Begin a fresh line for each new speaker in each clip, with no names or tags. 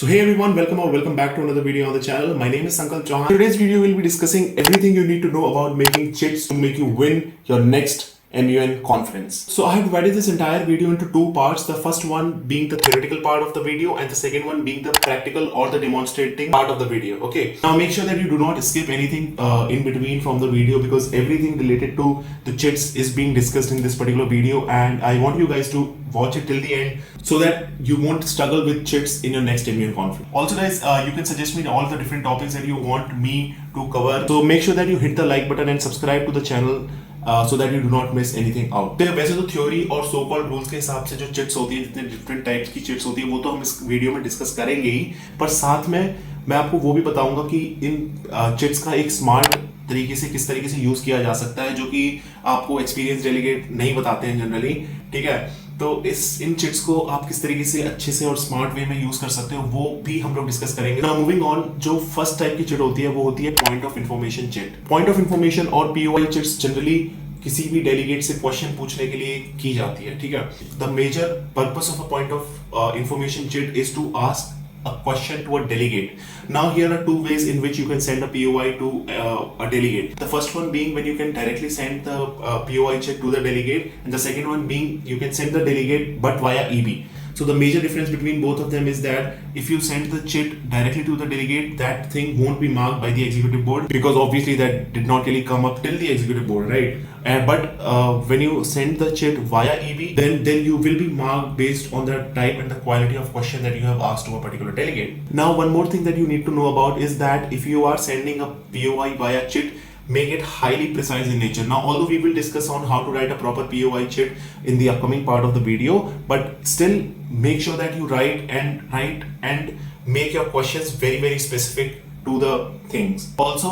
So hey everyone, welcome or welcome back to another video on the channel. My name is Sankalp Chauhan. Today's video will be discussing everything you need to know about making chits to make you win your next MUN conference. So I have divided this entire video into two parts. The first one being the theoretical part of the video and the second one being the practical or the demonstrating part of the video. Okay. Now make sure that you do not skip anything in between from the video because everything related to the chits is being discussed in this particular video and I want you guys to watch it till the end so that you won't struggle with chits in your next MUN conference. Also guys, you can suggest me all the different topics that you want me to cover. So make sure that you hit the like button and subscribe to the channel so that you do not miss anything out. तो वैसे तो theory और so called rules के हिसाब से जो chits होती है, जितने डिफरेंट टाइप्स की चिट्स होती है, वो तो हम इस वीडियो में डिस्कस करेंगे ही, पर साथ में मैं आपको वो भी बताऊंगा कि इन चिट्स का एक स्मार्ट तरीके से किस तरीके से यूज किया जा सकता है, जो कि आपको एक्सपीरियंस डेलीगेट नहीं बताते हैं जनरली. ठीक है, तो इन चिट्स को आप किस तरीके से अच्छे से और स्मार्ट वे में यूज कर सकते हो वो भी हम लोग डिस्कस करेंगे. नाउ मूविंग ऑन, जो फर्स्ट टाइप की चिट होती है वो होती है point of information chit. Point of information और पीओआई चिट्स जनरली किसी भी डेलीगेट से क्वेश्चन पूछने के लिए की जाती है. ठीक है, the major purpose of a point of information chit is to ask a question to a delegate. Now here are two ways in which you can send a POI to a delegate. The first one being when you can directly send the POI check to the delegate, and the second one being you can send the delegate but via EB. So the major difference between both of them is that if you send the chit directly to the delegate, that thing won't be marked by the executive board because obviously that did not really come up till the executive board, right? But when you send the chit via EB, then you will be marked based on the type and the quality of question that you have asked to a particular delegate. Now one more thing that you need to know about is that if you are sending a POI via chit, make it highly precise in nature. Now although we will discuss on how to write a proper POI chit in the upcoming part of the video, but still make sure that you write and make your questions very specific to the things. Also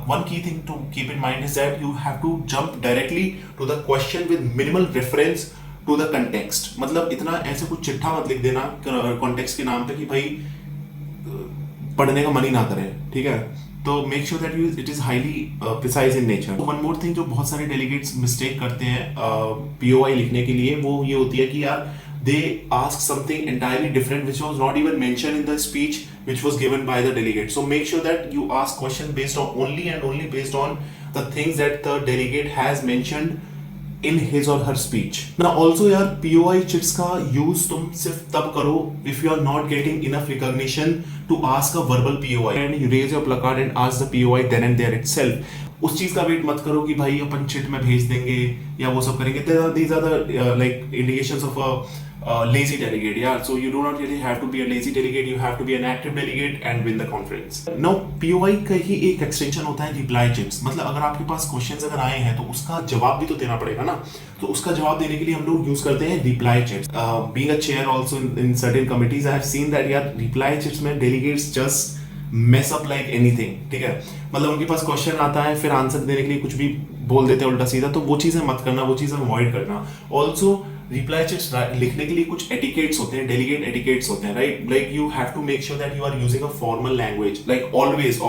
one key thing to keep in mind is that you have to jump directly to the question with minimal reference to the context. मतलब इतना ऐसे कुछ चिट्ठा मत लिख देना context के नाम पे कि भाई पढ़ने का मन ही ना करे. ठीक है, तो make sure that it is highly precise in nature. One more thing जो बहुत सारे डेलीगेट्स मिस्टेक करते हैं पीओआई लिखने के लिए, वो ये होती है कि यार they ask something entirely different which was not even mentioned in the speech which was given by the delegate. So make sure that you ask question based on only based on the things that the delegate has mentioned in his or her speech. Now also यार POI chits का use तुम सिर्फ तब करो if you are not getting enough recognition to ask a verbal POI and you raise your placard and ask the POI then and there itself. उस चीज का wait मत करो कि भाई अपन चिट में भेज देंगे या वो सब करेंगे. These are the like indications of a lazy delegate. Yeah, so you do not really have to be a lazy delegate. You have to be an active delegate and win the conference. Now POI का ही एक extension होता है reply chits. मतलब अगर आपके पास questions अगर आए हैं तो उसका जवाब भी तो देना पड़ेगा ना. तो उसका जवाब देने के लिए हम लोग यूज करते हैं reply chits. Being a chair also in certain committees, I have seen that यार reply chits में delegates just mess up like anything. ठीक है, मतलब उनके पास क्वेश्चन आता है फिर आंसर देने के लिए कुछ भी बोल देते हैं उल्टा सीधा, तो वो चीजें मत करना, वो चीजें अवॉइड करना. ऑल्सो रिप्लाई चिट्स लिखने के लिए कुछ एटिकेट्स होते हैं, डेलीगेट एटिकेट्स होते हैं, right? Like you have to make sure that you are using a formal language. Like always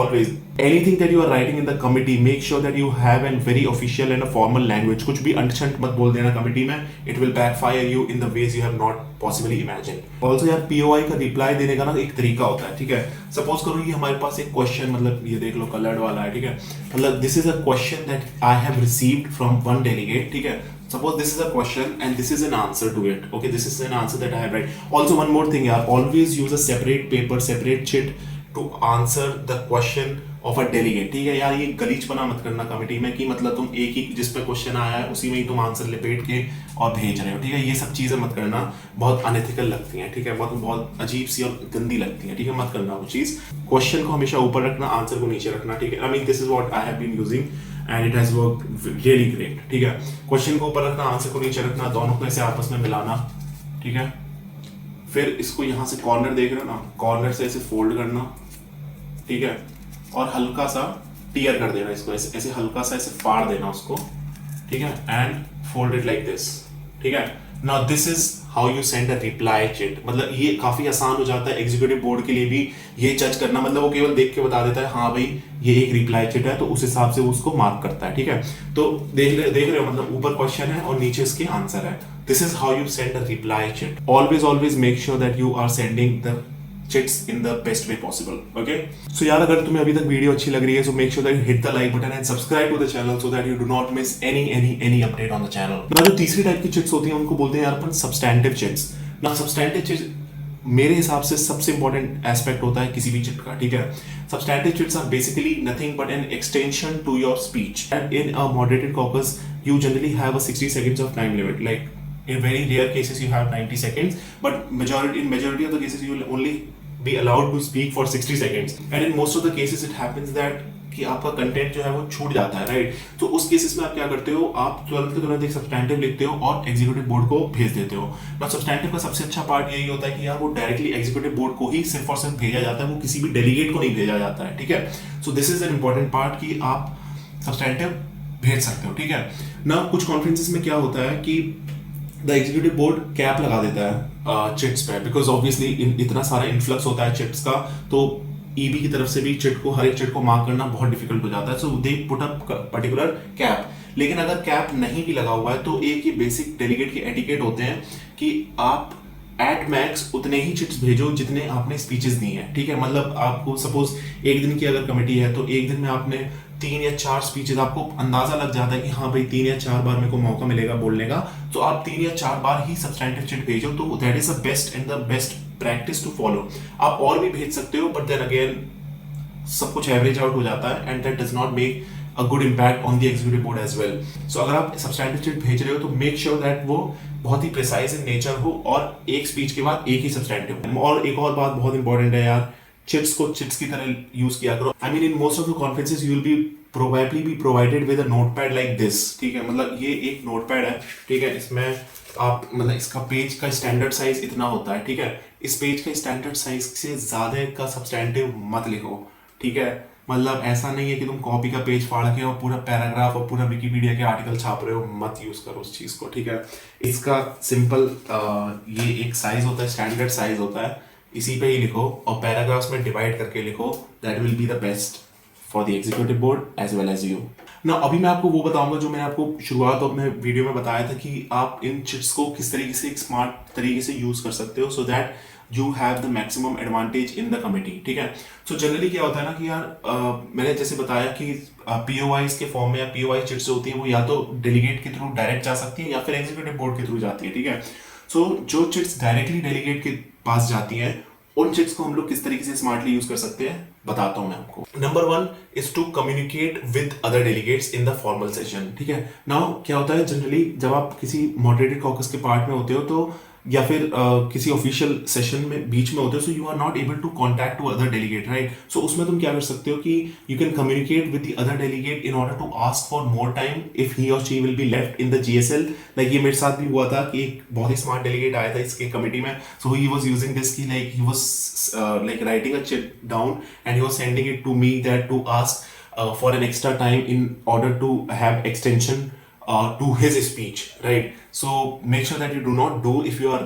anything that you are writing in the committee, make sure that you have an very official and a formal language. कुछ भी अंटशंट मत बोल देना committee में, it will backfire you in the ways you have not possibly imagine. Also यार POI का reply देने का ना एक तरीका होता है. ठीक है, सपोज करो कि हमारे पास एक क्वेश्चन, मतलब ये देख लो कलर्ड वाला है. ठीक है, मतलब this is a question that I have received from one delegate. ठीक है, suppose this is a question and this is an answer to it. Okay, this is an answer that I have read. Also one more thing yaar, always use a separate paper, separate chit to answer the question of a delegate. ठीक है यार, ये गलीचपना मत करना committee में कि मतलब तुम एक ही जिस पे क्वेश्चन आया है उसी में ही तुम आंसर लपेट के और भेज रहे हो. ठीक है, ये सब चीजें मत करना, बहुत अनएथिकल लगती हैं. ठीक है, बहुत अजीब सी और गंदी लगती है. ठीक है, मत करना वो चीज. क्वेश्चन को हमेशा ऊपर रखना, आंसर को नीचे रखना. ठीक है, I mean this is what I have been using and it has worked really great. ठीक है, क्वेश्चन को ऊपर रखना, आंसर को नीचे रखना, दोनों को ऐसे आपस में मिलाना. ठीक है, फिर इसको यहाँ से कॉर्नर देख रहे हो ना, कॉर्नर से ऐसे फोल्ड करना. ठीक है, और हल्का सा टीयर कर देना इसको, ऐसे हल्का सा ऐसे फाड़ देना उसको. ठीक है, and fold it like this. ठीक है, now this is how you send a reply chit. मतलब ये काफी आसान हो जाता है एग्जीक्यूटिव बोर्ड के लिए भी ये जज करना. मतलब वो केवल देख के बता देता है हाँ भाई ये एक रिप्लाई चिट है, तो उस हिसाब से वो उसको मार्क करता है. ठीक है, तो देख रहे हो, मतलब ऊपर क्वेश्चन है और नीचे इसके आंसर है. This is how you send a reply chit. Always make sure that you are sending the chits in the best way possible. Okay, so यार अगर तुम्हें अभी तक वीडियो अच्छी लग रही है, so make sure that you hit the like button and subscribe to the channel so that you do not miss any update on the channel. ना जो तीसरी टाइप की चिट्स होती हैं उनको बोलते हैं यार अपन सब्सटैंटिव चिट्स। ना सब्सटैंटिव चिट्स मेरे हिसाब से सबसे इंपॉर्टेंट एस्पेक्ट होता है किसी भी चिट का, ठीक है। Substantive chits are basically nothing but an extension to your speech and in a moderated caucus you generally have a 60 seconds of time limit. Like in very rare cases you have 90 seconds, but in majority of the cases you will only be allowed to speak for 60 seconds. And in most of the cases it happens that कि आपका content जो है वो छूट जाता है, right. तो उस केसेस में आप क्या करते हो, आप तुरंत के तुरंत एक सब्सटैंटिव लिखते हो और एग्जीक्यूटिव बोर्ड को भेज देते हो। ना सब्सटैंटिव का सबसे अच्छा पार्ट यही होता है कि यार वो डायरेक्टली एग्जीक्यूटिव बोर्ड को ही सिर्फ और सिर्फ भेजा जाता है, वो किसी भी डेलीगेट को नहीं भेजा जाता है, ठीक है। So this is an important part कि आप सब्सटैंटिव भेज सकते हो, ठीक है ना। कुछ कॉन्फ्रेंसेस में क्या होता है कि द एग्जीक्यूटिव बोर्ड कैप लगा देता है चिट्स पे, बिकॉज ऑब्वियसली इतना सारा इन्फ्लक्स होता है चिट्स का, तो ईबी की तरफ से भी चिट को हर एक चिट को मार्क करना बहुत डिफिकल्ट हो जाता है। So they put up particular cap. लेकिन अगर कैप नहीं भी लगा हुआ है तो एक ये बेसिक डेलीगेट के एटिकेट होते हैं कि आप एट मैक्स उतने ही चिट्स भेजो जितने आपने स्पीचेस दी हैं, ठीक है। मतलब आपको सपोज एक दिन की अगर कमेटी है तो एक दिन में आपने 3 या 4 स्पीचेस, आपको अंदाजा लग जाता है कि हाँ भाई 3 या 4 बार मेरे को मौका मिलेगा बोलने का, तो आप 3 या 4 बार ही सब्सटैंटिव चिट भेजो। तो that is the best and the best practice to follow. आप और भी भेज सकते हो, बट देन अगेन सब कुछ एवरेज आउट हो जाता है and that does not make a good impact on the executive board as well. So अगर आप सब्सटैंटिव चिट भेज रहे हो तो मेक श्योर दैट वो बहुत ही प्रिसाइज इन नेचर हो और एक स्पीच के बाद एक ही सब्सटैंटिव। और एक और बात बहुत इंपॉर्टेंट है यार, चिट्स को चिट्स की तरह यूज किया करो। I mean in most of the conferences you will be probably be provided with a notepad like this, ठीक है। मतलब ये एक नोटपैड है, ठीक है। इसमें आप मतलब इसका पेज का स्टैंडर्ड साइज इतना होता है, ठीक है। इस पेज का स्टैंडर्ड साइज से ज्यादा का सब्सटैंटिव मत लिखो, ठीक है। मतलब ऐसा नहीं है कि तुम कॉपी का पेज फाड़ के और पूरा पैराग्राफ और पूरा विकिपीडिया के आर्टिकल छाप रहे हो, मत यूज करो उस चीज को, ठीक है। इसका सिंपल ये एक साइज होता है, स्टैंडर्ड साइज होता है, इसी पे ही लिखो और पैराग्राफ्स में डिवाइड करके लिखो। That will be the best for the executive board as well as you. ना अभी मैं आपको वो बताऊंगा जो मैंने आपको शुरुआत में वीडियो में बताया था कि आप इन चिट्स को किस तरीके से एक स्मार्ट तरीके से यूज कर सकते हो, सो that you have the maximum advantage in the committee, ठीक है। सो जनरली क्या होता है ना कि यार मैंने जैसे बताया कि पीओआईज के फॉर्म में या पीओआई चिट्स जो होती है वो या तो डेलीगेट के थ्रू डायरेक्ट जा सकती है या फिर एग्जीक्यूटिव बोर्ड के थ्रू जाती है, ठीक है। सो जो चिट्स डायरेक्टली डेलीगेट के पास जाती हैं उन चिट्स को हम लोग किस तरीके से स्मार्टली यूज कर सकते हैं बताता हूं मैं आपको। Number 1 is to communicate with other delegates in the formal session, ठीक है। नाउ क्या होता है जनरली जब आप किसी मॉडरेटेड कॉकस के पार्ट में होते हो तो या फिर किसी ऑफिशियल सेशन में बीच में होते हो, so you are not able to contact to other delegate, right. So उसमें तुम क्या कर सकते हो कि you can communicate with the other delegate in order to ask for more time if he और she will be left in the GSL. Like ये मेरे साथ भी हुआ था कि एक बहुत ही स्मार्ट डेलीगेट आया था इसके कमिटी में, so he was using this की like he was like writing a chit down and he was sending it to me that to ask for an extra time in order to have extension to his speech, right? So make sure that you do not do if you are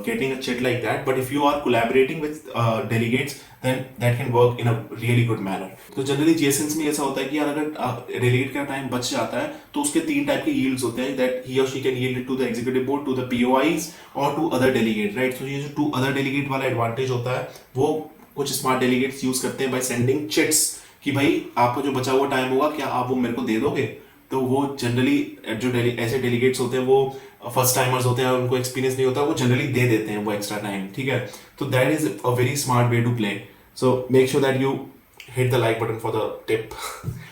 getting a chat like that, but if you are collaborating with delegates then that can work in a really good manner. तो generally जीएसएल्स में ऐसा होता है कि यार अगर delegate का time बच जाता है तो उसके 3 टाइप के यील्ड्स होते हैं, दैट ही और she can yield it to the executive board, to the POIs और to other delegate, right. So ये जो टू अदर डेलीगेट वाला एडवांटेज होता है वो कुछ स्मार्ट डेलीगेट्स यूज करते हैं बाय सेंडिंग चिट्स कि भाई आपका जो बचा हुआ टाइम होगा क्या आप वो मेरे को दे दोगे। तो वो जनरली जो ऐसे डेलीगेट्स होते हैं वो फर्स्ट टाइमर्स होते हैं, उनको एक्सपीरियंस नहीं होता, वो जनरली दे देते हैं वो एक्स्ट्रा टाइम, ठीक है। तो that is a very smart way to play. So make sure that you hit the like button for the tip.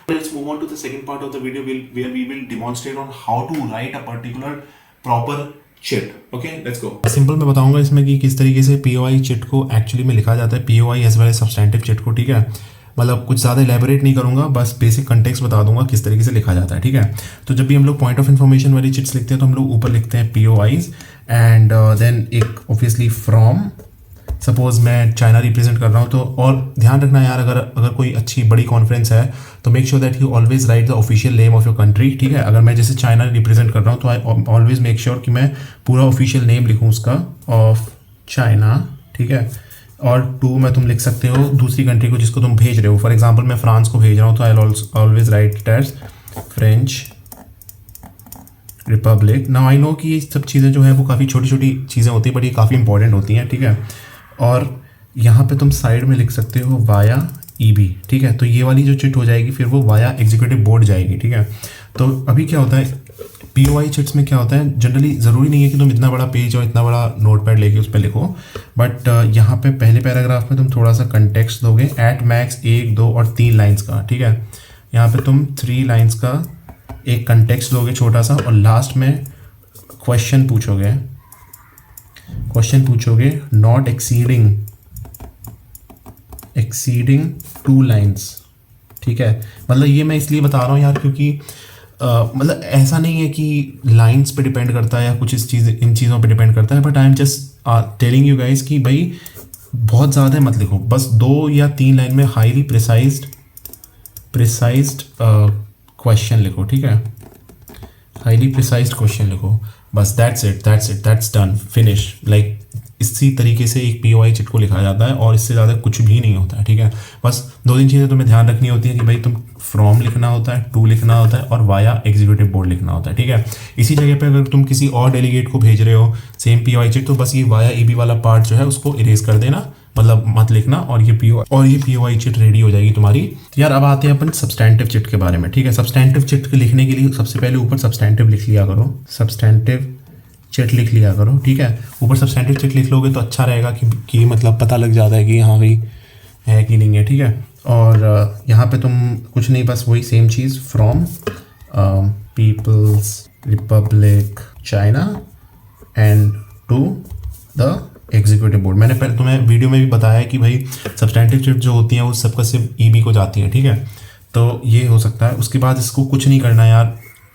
Let's move on to the second part of the video where we will demonstrate on how to write a particular proper chit. Okay, let's go. Simple मैं बताऊंगा इसमें कि किस तरीके से POI chit को actually में लिखा जाता है, POI as well as substantive chit को, ठीक है। मतलब कुछ ज़्यादा एलैबोरेट नहीं करूंगा, बस बेसिक कंटेक्स्ट बता दूंगा किस तरीके से लिखा जाता है, ठीक है। तो जब भी हम लोग पॉइंट ऑफ इन्फॉर्मेशन वाली चिट्स लिखते हैं तो हम लोग ऊपर लिखते हैं POIs एंड देन एक ऑब्वियसली फ्रॉम। सपोज मैं चाइना रिप्रेजेंट कर रहा हूँ तो, और ध्यान रखना यार अगर कोई अच्छी बड़ी कॉन्फ्रेंस है तो make sure that you always right the official name of your country, ठीक है। अगर मैं जैसे चाइना रिप्रेजेंट कर रहा हूँ तो आई ऑलवेज मेक श्योर कि मैं पूरा ऑफिशियल नेम लिखूँ उसका ऑफ चाइना, ठीक है। और 2 में तुम लिख सकते हो दूसरी कंट्री को जिसको तुम भेज रहे हो। फॉर एग्जांपल मैं फ्रांस को भेज रहा हूँ तो I always write it as French Republic. Now I know कि ये सब चीज़ें जो है वो काफ़ी छोटी छोटी चीज़ें होती हैं बट ये काफ़ी इंपॉर्टेंट होती हैं, ठीक है। और
यहाँ पे तुम साइड में लिख सकते हो वाया ईबी, ठीक है। तो ये वाली जो चिट हो जाएगी फिर वो वाया एग्जीक्यूटिव बोर्ड जाएगी, ठीक है। तो अभी क्या होता है पीओआई चिट्स में क्या होता है, जनरली ज़रूरी नहीं है कि तुम इतना बड़ा पेज और इतना बड़ा नोटपैड लेके उस पर लिखो, बट यहाँ पे पहले पैराग्राफ में तुम थोड़ा सा कंटेक्स्ट दोगे एट मैक्स 1, 2 और 3 लाइन्स का, ठीक है। यहाँ पे तुम 3 लाइन्स का एक कंटेक्स्ट दोगे छोटा सा, और लास्ट में क्वेश्चन पूछोगे नॉट एक्सीडिंग 2 लाइन्स, ठीक है। मतलब ये मैं इसलिए बता रहा हूँ यार क्योंकि मतलब ऐसा नहीं है कि लाइंस पे डिपेंड करता है या कुछ इन चीज़ों पे डिपेंड करता है, but I am just telling you guys कि भाई बहुत ज़्यादा मत लिखो, बस 2 या 3 लाइन में हाईली प्रिसाइज्ड क्वेश्चन लिखो, ठीक है। हाईली प्रिसाइज्ड क्वेश्चन लिखो, बस दैट्स डन, फिनिश। लाइक इसी तरीके से एक पीओआई चिट को लिखा जाता है और इससे ज़्यादा कुछ भी नहीं होता है, ठीक है। बस 2-3 चीज़ें तुम्हें ध्यान रखनी होती है कि भाई तुम फ्रॉम लिखना होता है, टू लिखना होता है और वाया एग्जीक्यूटिव बोर्ड लिखना होता है, ठीक है। इसी जगह पे अगर तुम किसी और डेलीगेट को भेज रहे हो सेम पीओआई चिट, तो बस ये वाया ईबी वाला पार्ट जो है उसको इरेज कर देना, मतलब मत लिखना, और ये पीओआई चिट रेडी हो जाएगी तुम्हारी। यार अब आते हैं अपन सब्सटैंटिव चिट के बारे में, ठीक है। सब्सटैंटिव चिट लिखने के लिए सबसे पहले ऊपर सब्सटैंटिव लिख लिया करो, सब्सटैंटिव चिट लिख लिया करो, ठीक है। ऊपर सब्सटैंटिव चिट लिख लोगे तो अच्छा रहेगा कि मतलब पता लग जाता है कि हाँ भाई है कि नहीं है, ठीक है। और यहाँ पे तुम कुछ नहीं, बस वही सेम चीज़ from People's Republic China and to the executive board. मैंने पहले तुम्हें वीडियो में भी बताया है कि भाई सब्सटैंटिव चिट जो होती हैं वो सबका सिर्फ ईबी को जाती है, ठीक है। तो ये हो सकता है। उसके बाद इसको कुछ नहीं करना यार,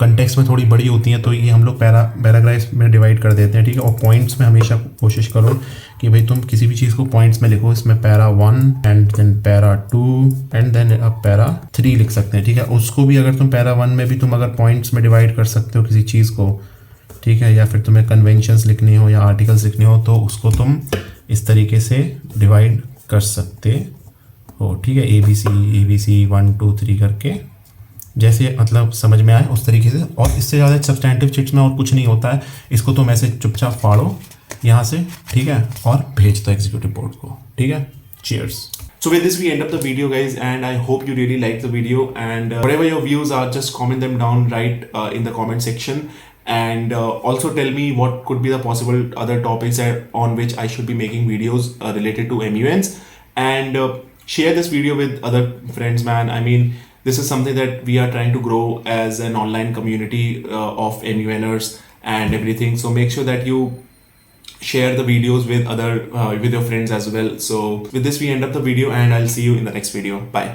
कंटेक्स्ट में थोड़ी बड़ी होती हैं तो ये हम लोग पैराग्राफ्स में डिवाइड कर देते हैं, ठीक है। और पॉइंट्स में हमेशा कोशिश करो कि भाई तुम किसी भी चीज़ को पॉइंट्स में लिखो, इसमें para 1 and then para 2 and then अब पैरा 3 लिख सकते हैं, ठीक है। उसको भी अगर तुम पैरा 1 में भी तुम अगर पॉइंट्स में डिवाइड कर सकते हो किसी चीज़ को, ठीक है, या फिर तुम्हें कन्वेंशंस लिखनी हो या आर्टिकल्स लिखने हो तो उसको तुम इस तरीके से डिवाइड कर सकते हो, ठीक है। ABC 1 2 3 करके, जैसे मतलब समझ में आए उस तरीके से। और इससे ज़्यादा सब्सटैंटिव चिट्स में और कुछ नहीं होता है, इसको तुम ऐसे चुपचाप फाड़ो यहाँ से, ठीक है, और भेज दो एग्जीक्यूटिव बोर्ड को, ठीक है। Cheers.
So with this we end up the video guys, and I hope you really like the video, and whatever your views are, just comment them down right in the comment section, and also tell me what could be the possible other topics on which I should be making videos related to MUNs, and share this video with other friends, man. I mean, this is something that we are trying to grow as an online community of MUNers and everything, so make sure that you share the videos with with your friends as well. So with this we end up the video, and I'll see you in the next video. Bye.